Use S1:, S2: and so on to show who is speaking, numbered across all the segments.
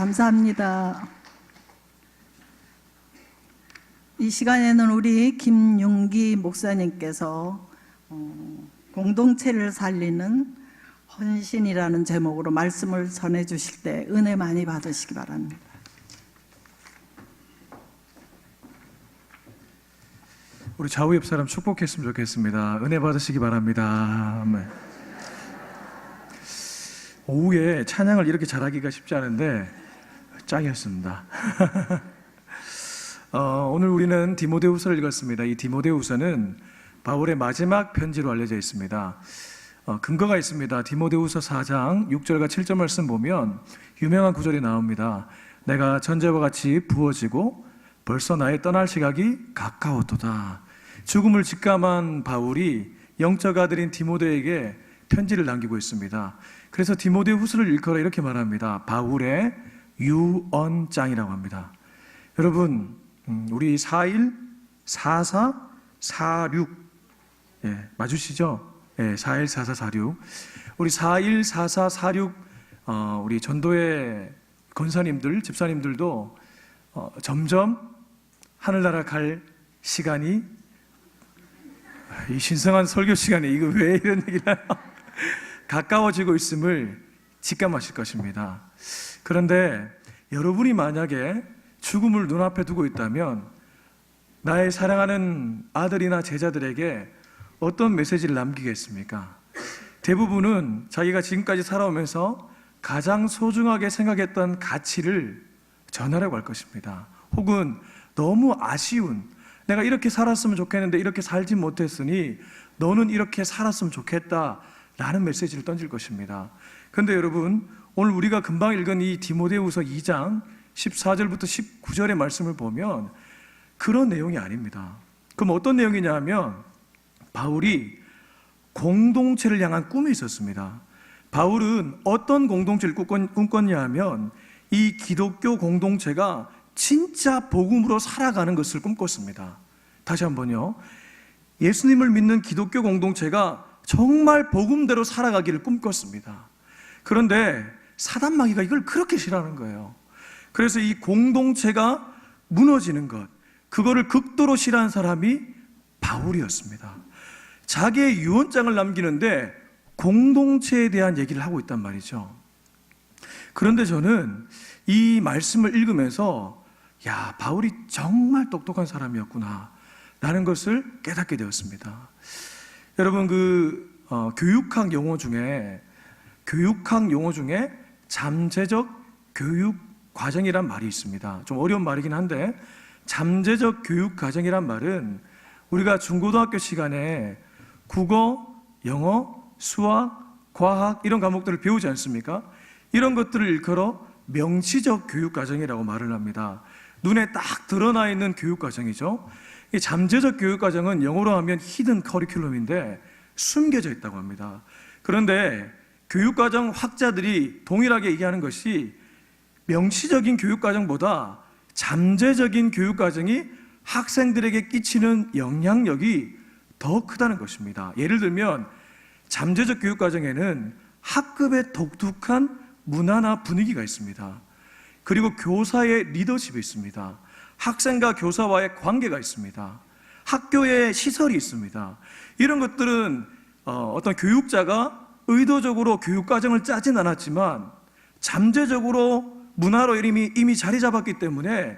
S1: 감사합니다. 이 시간에는 우리 김윤기 목사님께서 공동체를 살리는 헌신이라는 제목으로 말씀을 전해 주실 때 은혜 많이 받으시기 바랍니다.
S2: 우리 좌우 옆 사람 축복했으면 좋겠습니다. 은혜 받으시기 바랍니다. 오후에 찬양을 이렇게 잘하기가 쉽지 않은데 짱이었습니다. 오늘 우리는 디모데후서를 읽었습니다. 이 디모데후서는 바울의 마지막 편지로 알려져 있습니다. 근거가 있습니다. 디모데후서 4장 6절과 7절 말씀 보면 유명한 구절이 나옵니다. 내가 전제와 같이 부어지고 벌써 나의 떠날 시각이 가까웠도다. 죽음을 직감한 바울이 영적 아들인 디모데에게 편지를 남기고 있습니다. 그래서 디모데후서를 일컬어 이렇게 말합니다. 바울의 유언장이라고 합니다. 여러분, 우리 41, 44, 46 맞으시죠? 41, 44, 46 우리 41, 44, 46 우리 전도의 권사님들, 집사님들도 점점 하늘나라 갈 시간이, 이 신성한 설교 시간에 이거 왜 이런 얘기를 해요? 가까워지고 있음을 직감하실 것입니다. 그런데 여러분이 만약에 죽음을 눈앞에 두고 있다면 나의 사랑하는 아들이나 제자들에게 어떤 메시지를 남기겠습니까? 대부분은 자기가 지금까지 살아오면서 가장 소중하게 생각했던 가치를 전하려고 할 것입니다. 혹은 너무 아쉬운, 내가 이렇게 살았으면 좋겠는데 이렇게 살지 못했으니 너는 이렇게 살았으면 좋겠다 라는 메시지를 던질 것입니다. 그런데 여러분, 오늘 우리가 금방 읽은 이 디모데후서 2장 14절부터 19절의 말씀을 보면 그런 내용이 아닙니다. 그럼 어떤 내용이냐 하면 바울이 공동체를 향한 꿈이 있었습니다. 바울은 어떤 공동체를 꿈꿨냐 하면 이 기독교 공동체가 진짜 복음으로 살아가는 것을 꿈꿨습니다. 다시 한번요. 예수님을 믿는 기독교 공동체가 정말 복음대로 살아가기를 꿈꿨습니다. 그런데 사단 마귀가 이걸 그렇게 싫어하는 거예요. 그래서 이 공동체가 무너지는 것, 그거를 극도로 싫어하는 사람이 바울이었습니다. 자기의 유언장을 남기는데 공동체에 대한 얘기를 하고 있단 말이죠. 그런데 저는 이 말씀을 읽으면서 야, 바울이 정말 똑똑한 사람이었구나 라는 것을 깨닫게 되었습니다. 여러분, 교육학 용어 중에 잠재적 교육 과정이란 말이 있습니다. 좀 어려운 말이긴 한데, 잠재적 교육 과정이란 말은 우리가 중고등학교 시간에 국어, 영어, 수학, 과학 이런 과목들을 배우지 않습니까? 이런 것들을 일컬어 명시적 교육 과정이라고 말을 합니다. 눈에 딱 드러나 있는 교육 과정이죠. 이 잠재적 교육 과정은 영어로 하면 히든 커리큘럼인데 숨겨져 있다고 합니다. 그런데 교육과정 학자들이 동일하게 얘기하는 것이 명시적인 교육과정보다 잠재적인 교육과정이 학생들에게 끼치는 영향력이 더 크다는 것입니다. 예를 들면 잠재적 교육과정에는 학급의 독특한 문화나 분위기가 있습니다. 그리고 교사의 리더십이 있습니다. 학생과 교사와의 관계가 있습니다. 학교의 시설이 있습니다. 이런 것들은 어떤 교육자가 의도적으로 교육과정을 짜진 않았지만 잠재적으로 문화로 이미 자리 잡았기 때문에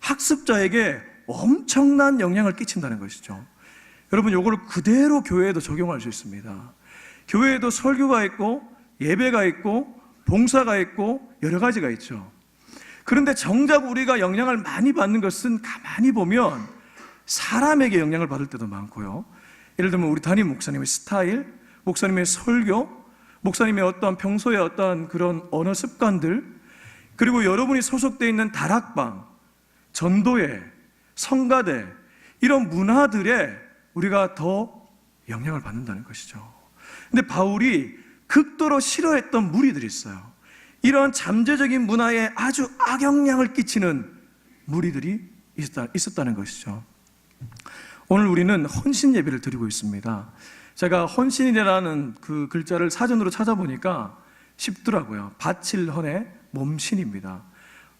S2: 학습자에게 엄청난 영향을 끼친다는 것이죠. 여러분, 이걸 그대로 교회에도 적용할 수 있습니다. 교회에도 설교가 있고 예배가 있고 봉사가 있고 여러 가지가 있죠. 그런데 정작 우리가 영향을 많이 받는 것은 가만히 보면 사람에게 영향을 받을 때도 많고요. 예를 들면 우리 담임 목사님의 스타일, 목사님의 설교, 목사님의 어떤 평소의 어떤 그런 언어 습관들, 그리고 여러분이 소속되어 있는 다락방, 전도회, 성가대 이런 문화들에 우리가 더 영향을 받는다는 것이죠. 근데 바울이 극도로 싫어했던 무리들이 있어요. 이런 잠재적인 문화에 아주 악영향을 끼치는 무리들이 있었다는 것이죠. 오늘 우리는 헌신 예배를 드리고 있습니다. 제가 헌신이라는 그 글자를 사전으로 찾아보니까 쉽더라고요. 바칠 헌의 몸신입니다.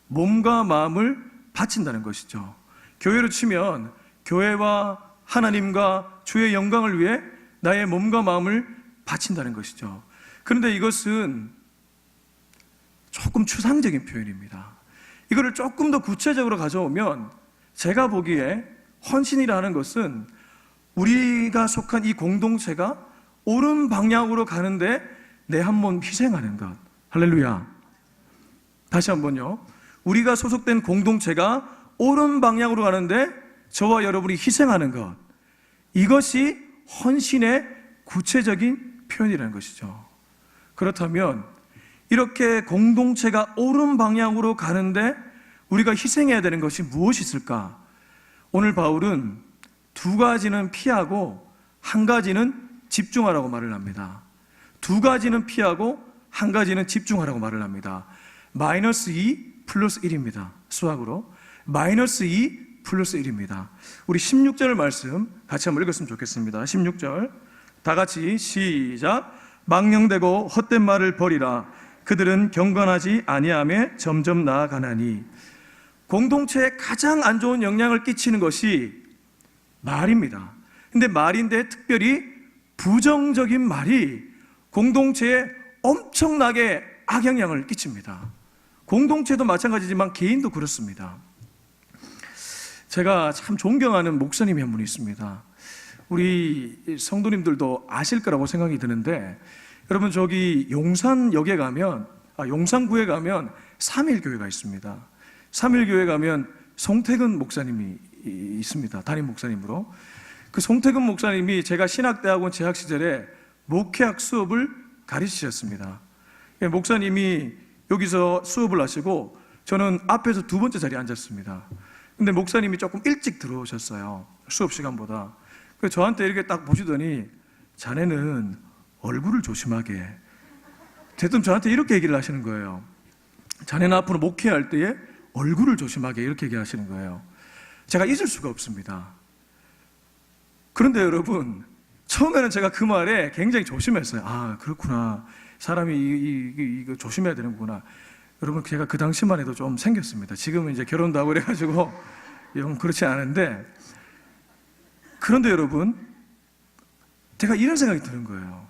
S2: 몸과 마음을 바친다는 것이죠. 교회로 치면 교회와 하나님과 주의 영광을 위해 나의 몸과 마음을 바친다는 것이죠. 그런데 이것은 조금 추상적인 표현입니다. 이거를 조금 더 구체적으로 가져오면 제가 보기에 헌신이라는 것은 우리가 속한 이 공동체가 옳은 방향으로 가는데 내 한 몸 희생하는 것. 할렐루야. 다시 한번요. 우리가 소속된 공동체가 옳은 방향으로 가는데 저와 여러분이 희생하는 것. 이것이 헌신의 구체적인 표현이라는 것이죠. 그렇다면 이렇게 공동체가 옳은 방향으로 가는데 우리가 희생해야 되는 것이 무엇이 있을까? 오늘 바울은 두 가지는 피하고 한 가지는 집중하라고 말을 합니다. 두 가지는 피하고 한 가지는 집중하라고 말을 합니다. -2 플러스 1입니다. 수학으로 -2 플러스 1입니다. 우리 16절 말씀 같이 한번 읽었으면 좋겠습니다. 16절 다 같이 시작. 망령되고 헛된 말을 버리라. 그들은 경건하지 아니하며 점점 나아가나니. 공동체에 가장 안 좋은 영향을 끼치는 것이 말입니다. 근데 말인데 특별히 부정적인 말이 공동체에 엄청나게 악영향을 끼칩니다. 공동체도 마찬가지지만 개인도 그렇습니다. 제가 참 존경하는 목사님이 한 분이 있습니다. 우리 성도님들도 아실 거라고 생각이 드는데, 여러분 저기 용산역에 가면, 용산구에 가면 3일교회가 있습니다. 3일교회 가면 송태근 목사님이 있습니다. 담임 목사님으로. 그 송태근 목사님이 제가 신학대학원 재학 시절에 목회학 수업을 가르치셨습니다. 목사님이 여기서 수업을 하시고 저는 앞에서 두 번째 자리에 앉았습니다. 근데 목사님이 조금 일찍 들어오셨어요. 수업 시간보다. 그래서 저한테 이렇게 딱 보시더니 자네는 얼굴을 조심하게. 대뜸 저한테 이렇게 얘기를 하시는 거예요. 자네는 앞으로 목회할 때에 얼굴을 조심하게, 이렇게 얘기하시는 거예요. 제가 잊을 수가 없습니다. 그런데 여러분, 처음에는 제가 그 말에 굉장히 조심했어요. 아, 그렇구나. 사람이 이거 조심해야 되는구나. 여러분, 제가 그 당시만 해도 좀 생겼습니다. 지금은 이제 결혼도 하고 그래가지고 영 그렇지 않은데, 그런데 여러분, 제가 이런 생각이 드는 거예요.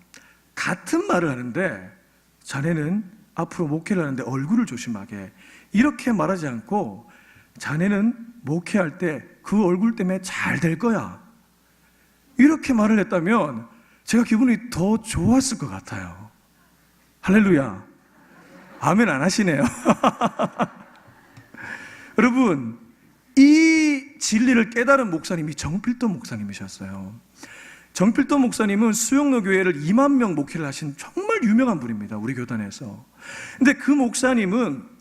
S2: 같은 말을 하는데 자네는 앞으로 목회를 하는데 얼굴을 조심하게, 이렇게 말하지 않고 자네는 목회할 때 그 얼굴 때문에 잘 될 거야, 이렇게 말을 했다면 제가 기분이 더 좋았을 것 같아요. 할렐루야. 아멘 안 하시네요. 여러분, 이 진리를 깨달은 목사님이 정필도 목사님이셨어요. 정필도 목사님은 수영로 교회를 2만 명 목회를 하신 정말 유명한 분입니다. 우리 교단에서. 근데 그 목사님은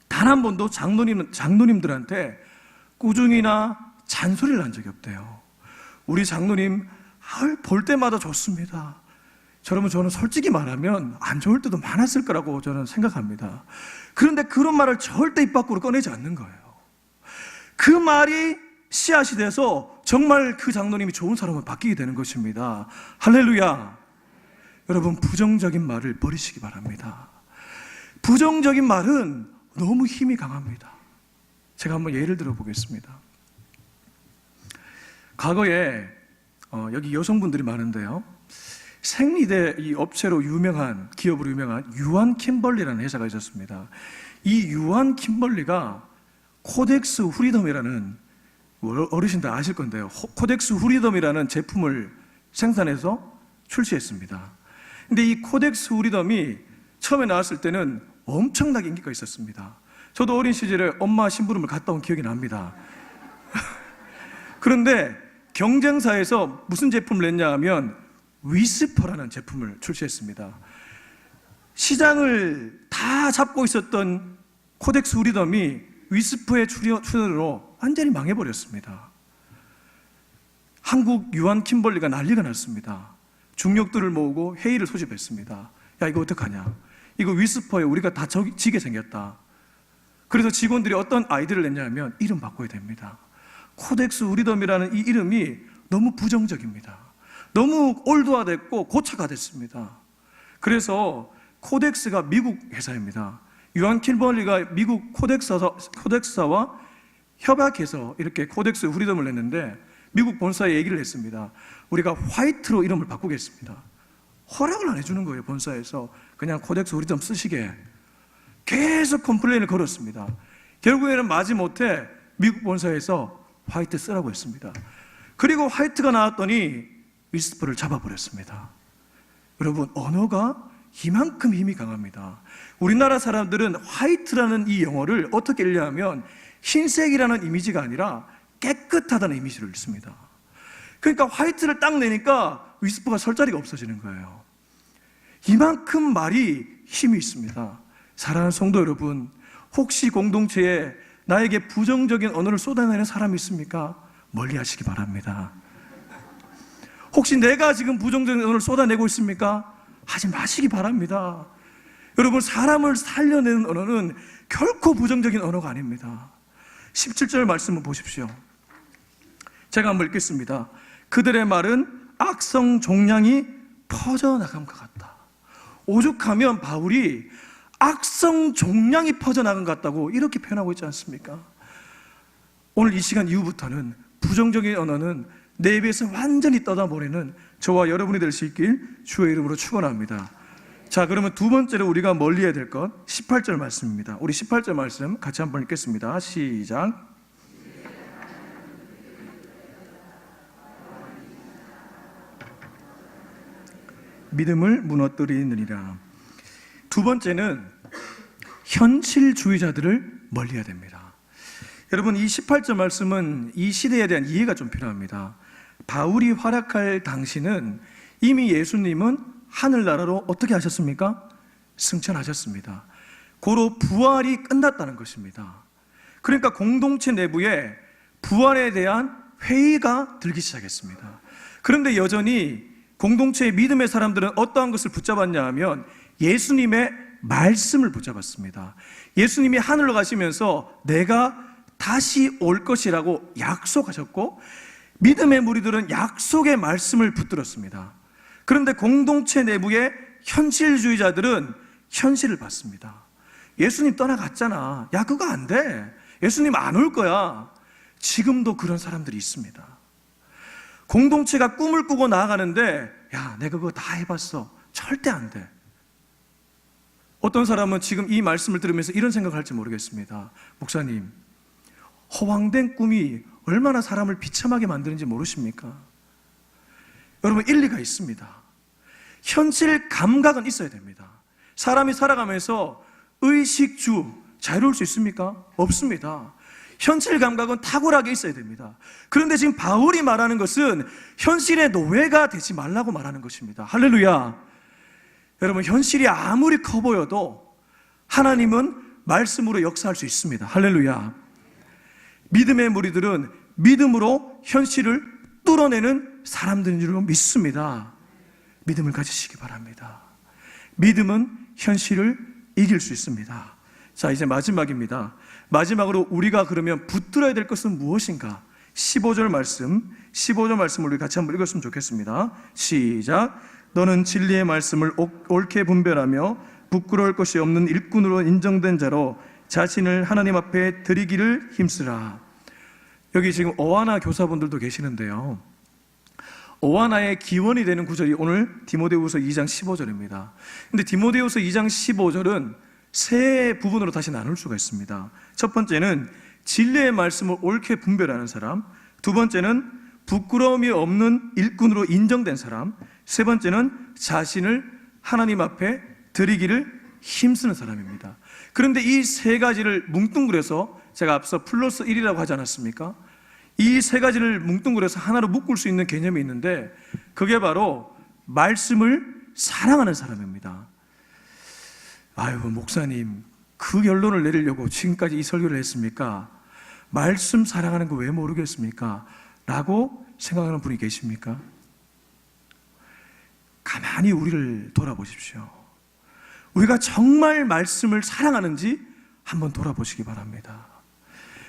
S2: 단 한 번도 장로님들한테 꾸중이나 잔소리를 한 적이 없대요. 우리 장로님 볼 때마다 좋습니다. 여러분, 저는 솔직히 말하면 안 좋을 때도 많았을 거라고 저는 생각합니다. 그런데 그런 말을 절대 입 밖으로 꺼내지 않는 거예요. 그 말이 씨앗이 돼서 정말 그 장로님이 좋은 사람으로 바뀌게 되는 것입니다. 할렐루야. 여러분, 부정적인 말을 버리시기 바랍니다. 부정적인 말은 너무 힘이 강합니다. 제가 한번 예를 들어 보겠습니다. 과거에 여기 여성분들이 많은데요, 생리대 이 업체로 유명한, 기업으로 유명한 유한 킴벌리라는 회사가 있었습니다. 이 유한 킴벌리가 코덱스 후리덤이라는, 어르신들 아실 건데요, 코덱스 후리덤이라는 제품을 생산해서 출시했습니다. 근데 이 코덱스 후리덤이 처음에 나왔을 때는 엄청나게 인기가 있었습니다. 저도 어린 시절에 엄마 심부름을 갔다 온 기억이 납니다. 그런데 경쟁사에서 무슨 제품을 냈냐 하면 위스퍼라는 제품을 출시했습니다. 시장을 다 잡고 있었던 코덱스 후리덤이 위스퍼의 출현으로 완전히 망해버렸습니다. 한국 유한 킴벌리가 난리가 났습니다. 중력들을 모으고 회의를 소집했습니다. 야, 이거 어떡하냐, 이거 위스퍼에 우리가 다 지게 생겼다. 그래서 직원들이 어떤 아이디어를 냈냐면 이름 바꿔야 됩니다. 코덱스 후리덤이라는 이 이름이 너무 부정적입니다. 너무 올드화됐고 고차가 됐습니다. 그래서 코덱스가 미국 회사입니다. 요한 킬버리가 미국 코덱사와 협약해서 이렇게 코덱스 후리덤을 냈는데 미국 본사에 얘기를 했습니다. 우리가 화이트로 이름을 바꾸겠습니다. 허락을 안 해주는 거예요. 본사에서 그냥 코덱스 후리덤 쓰시게 계속 컴플레인을 걸었습니다. 결국에는 마지못해 미국 본사에서 화이트 쓰라고 했습니다. 그리고 화이트가 나왔더니 위스퍼를 잡아버렸습니다. 여러분, 언어가 이만큼 힘이 강합니다. 우리나라 사람들은 화이트라는 이 영어를 어떻게 읽냐면 흰색이라는 이미지가 아니라 깨끗하다는 이미지를 읽습니다. 그러니까 화이트를 딱 내니까 위스퍼가 설 자리가 없어지는 거예요. 이만큼 말이 힘이 있습니다. 사랑하는 성도 여러분, 혹시 공동체에 나에게 부정적인 언어를 쏟아내는 사람이 있습니까? 멀리 하시기 바랍니다. 혹시 내가 지금 부정적인 언어를 쏟아내고 있습니까? 하지 마시기 바랍니다. 여러분, 사람을 살려내는 언어는 결코 부정적인 언어가 아닙니다. 17절 말씀을 보십시오. 제가 한번 읽겠습니다. 그들의 말은 악성 종량이 퍼져나간 것 같다. 오죽하면 바울이 악성 종량이 퍼져나간 것 같다고 이렇게 표현하고 있지 않습니까? 오늘 이 시간 이후부터는 부정적인 언어는 내 입에서 완전히 떠나버리는 저와 여러분이 될 수 있길 주의 이름으로 축원합니다. 자, 그러면 두 번째로 우리가 멀리해야 될 것 18절 말씀입니다. 우리 18절 말씀 같이 한번 읽겠습니다. 시작. 믿음을 무너뜨리느니라. 두 번째는 현실주의자들을 멀리해야 됩니다. 여러분, 이 18절 말씀은 이 시대에 대한 이해가 좀 필요합니다. 바울이 활약할 당시는 이미 예수님은 하늘나라로 어떻게 하셨습니까? 승천하셨습니다. 고로 부활이 끝났다는 것입니다. 그러니까 공동체 내부에 부활에 대한 회의가 들기 시작했습니다. 그런데 여전히 공동체의 믿음의 사람들은 어떠한 것을 붙잡았냐 하면 예수님의 말씀을 붙잡았습니다. 예수님이 하늘로 가시면서 내가 다시 올 것이라고 약속하셨고, 믿음의 무리들은 약속의 말씀을 붙들었습니다. 그런데 공동체 내부의 현실주의자들은 현실을 봤습니다. 예수님 떠나갔잖아. 야, 그거 안 돼. 예수님 안 올 거야. 지금도 그런 사람들이 있습니다. 공동체가 꿈을 꾸고 나아가는데, 야, 내가 그거 다 해봤어. 절대 안 돼. 어떤 사람은 지금 이 말씀을 들으면서 이런 생각할지 모르겠습니다. 목사님, 허황된 꿈이 얼마나 사람을 비참하게 만드는지 모르십니까? 여러분, 일리가 있습니다. 현실 감각은 있어야 됩니다. 사람이 살아가면서 의식주 자유로울 수 있습니까? 없습니다. 현실 감각은 탁월하게 있어야 됩니다. 그런데 지금 바울이 말하는 것은 현실의 노예가 되지 말라고 말하는 것입니다. 할렐루야. 여러분, 현실이 아무리 커 보여도 하나님은 말씀으로 역사할 수 있습니다. 할렐루야. 믿음의 무리들은 믿음으로 현실을 뚫어내는 사람들인 줄 믿습니다. 믿음을 가지시기 바랍니다. 믿음은 현실을 이길 수 있습니다. 자, 이제 마지막입니다. 마지막으로 우리가 그러면 붙들어야 될 것은 무엇인가? 15절 말씀을 우리 같이 한번 읽었으면 좋겠습니다. 시작. 너는 진리의 말씀을 옳게 분별하며 부끄러울 것이 없는 일꾼으로 인정된 자로 자신을 하나님 앞에 드리기를 힘쓰라. 여기 지금 어하나 교사분들도 계시는데요, 어하나의 기원이 되는 구절이 오늘 디모데후서 2장 15절입니다. 근데 디모데후서 2장 15절은 세 부분으로 다시 나눌 수가 있습니다. 첫 번째는 진리의 말씀을 옳게 분별하는 사람, 두 번째는 부끄러움이 없는 일꾼으로 인정된 사람, 세 번째는 자신을 하나님 앞에 드리기를 힘쓰는 사람입니다. 그런데 이 세 가지를 뭉뚱그려서 제가 앞서 플러스 1이라고 하지 않았습니까? 이 세 가지를 뭉뚱그려서 하나로 묶을 수 있는 개념이 있는데, 그게 바로 말씀을 사랑하는 사람입니다. 아유, 목사님, 그 결론을 내리려고 지금까지 이 설교를 했습니까? 말씀 사랑하는 거 왜 모르겠습니까? 라고 생각하는 분이 계십니까? 가만히 우리를 돌아보십시오. 우리가 정말 말씀을 사랑하는지 한번 돌아보시기 바랍니다.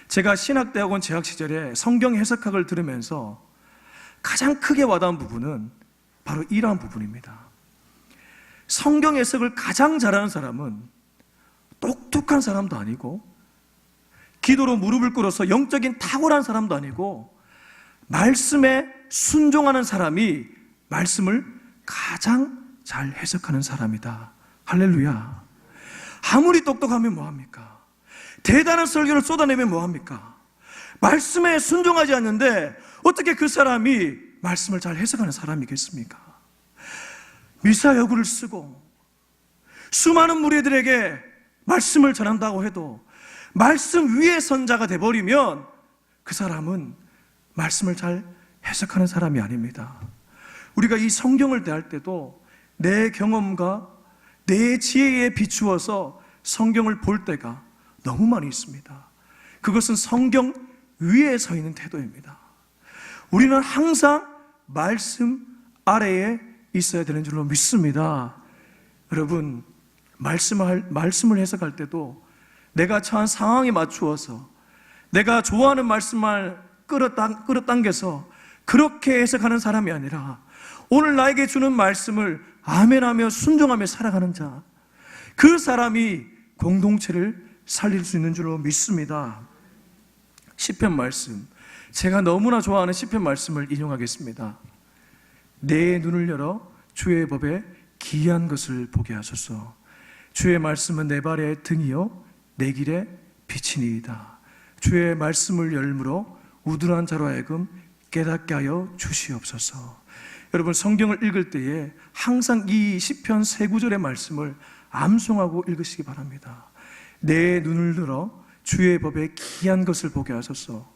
S2: 제가 신학대학원 재학 시절에 성경 해석학을 들으면서 가장 크게 와닿은 부분은 바로 이러한 부분입니다. 성경 해석을 가장 잘하는 사람은 똑똑한 사람도 아니고 기도로 무릎을 꿇어서 영적인 탁월한 사람도 아니고 말씀에 순종하는 사람이 말씀을 가장 잘 해석하는 사람이다. 할렐루야. 아무리 똑똑하면 뭐합니까? 대단한 설교를 쏟아내면 뭐합니까? 말씀에 순종하지 않는데 어떻게 그 사람이 말씀을 잘 해석하는 사람이겠습니까? 미사여구를 쓰고 수많은 무리들에게 말씀을 전한다고 해도 말씀 위에 선자가 돼버리면 그 사람은 말씀을 잘 해석하는 사람이 아닙니다. 우리가 이 성경을 대할 때도 내 경험과 내 지혜에 비추어서 성경을 볼 때가 너무 많이 있습니다. 그것은 성경 위에 서 있는 태도입니다. 우리는 항상 말씀 아래에 있어야 되는 줄로 믿습니다. 여러분, 말씀을 해석할 때도 내가 처한 상황에 맞추어서 내가 좋아하는 말씀만 끌어당겨서 그렇게 해석하는 사람이 아니라 오늘 나에게 주는 말씀을 아멘하며 순종하며 살아가는 자, 그 사람이 공동체를 살릴 수 있는 줄로 믿습니다. 시편 말씀, 제가 너무나 좋아하는 시편 말씀을 인용하겠습니다. 내 눈을 열어 주의 법에 기이한 것을 보게 하소서. 주의 말씀은 내 발의 등이요 내 길에 빛이니이다. 주의 말씀을 열므로 우둔한 자로 하여금 깨닫게 하여 주시옵소서. 여러분, 성경을 읽을 때에 항상 이 시편 세 구절의 말씀을 암송하고 읽으시기 바랍니다. 내 눈을 들어 주의 법에 기이한 것을 보게 하소서.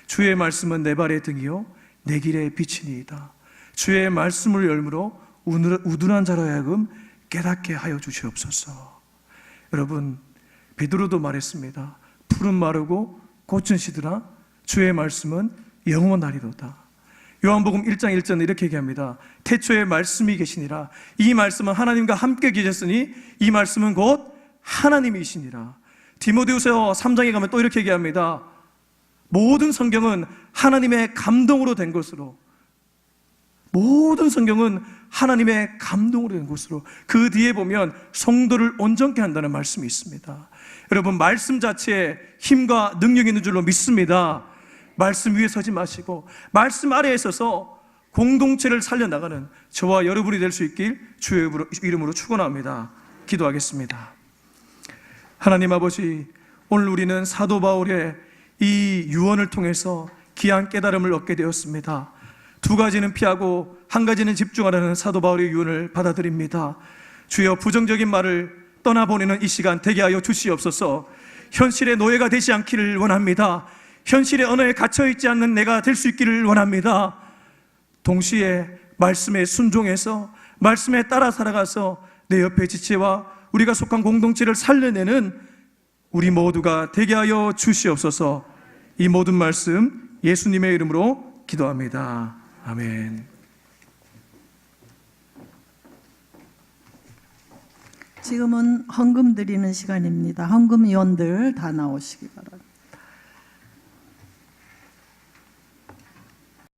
S2: 주의 말씀은 내 발의 등이요 내 길에 빛이니이다. 주의 말씀을 열므로 우둔한 자로 하여금 깨닫게 하여 주시옵소서. 여러분, 베드로도 말했습니다. 풀은 마르고 꽃은 시드나 주의 말씀은 영원하리로다. 요한복음 1장 1절에 이렇게 얘기합니다. 태초에 말씀이 계시니라. 이 말씀은 하나님과 함께 계셨으니 이 말씀은 곧 하나님이시니라. 디모데후서 3장에 가면 또 이렇게 얘기합니다. 모든 성경은 하나님의 감동으로 된 것으로, 모든 성경은 하나님의 감동으로 된 것으로, 그 뒤에 보면 성도를 온전케 한다는 말씀이 있습니다. 여러분, 말씀 자체에 힘과 능력이 있는 줄로 믿습니다. 말씀 위에 서지 마시고 말씀 아래에 서서 공동체를 살려나가는 저와 여러분이 될 수 있길 주의 이름으로 축원합니다. 기도하겠습니다. 하나님 아버지, 오늘 우리는 사도 바울의 이 유언을 통해서 귀한 깨달음을 얻게 되었습니다. 두 가지는 피하고 한 가지는 집중하라는 사도 바울의 유언을 받아들입니다. 주여, 부정적인 말을 떠나보내는 이 시간 되게 하여 주시옵소서. 현실의 노예가 되지 않기를 원합니다. 현실의 언어에 갇혀있지 않는 내가 될 수 있기를 원합니다. 동시에 말씀에 순종해서 말씀에 따라 살아가서 내 옆에 지체와 우리가 속한 공동체를 살려내는 우리 모두가 되게 하여 주시옵소서. 이 모든 말씀 예수님의 이름으로 기도합니다. 아멘.
S1: 지금은 헌금 드리는 시간입니다. 헌금 위원들 다 나오시기 바랍니다.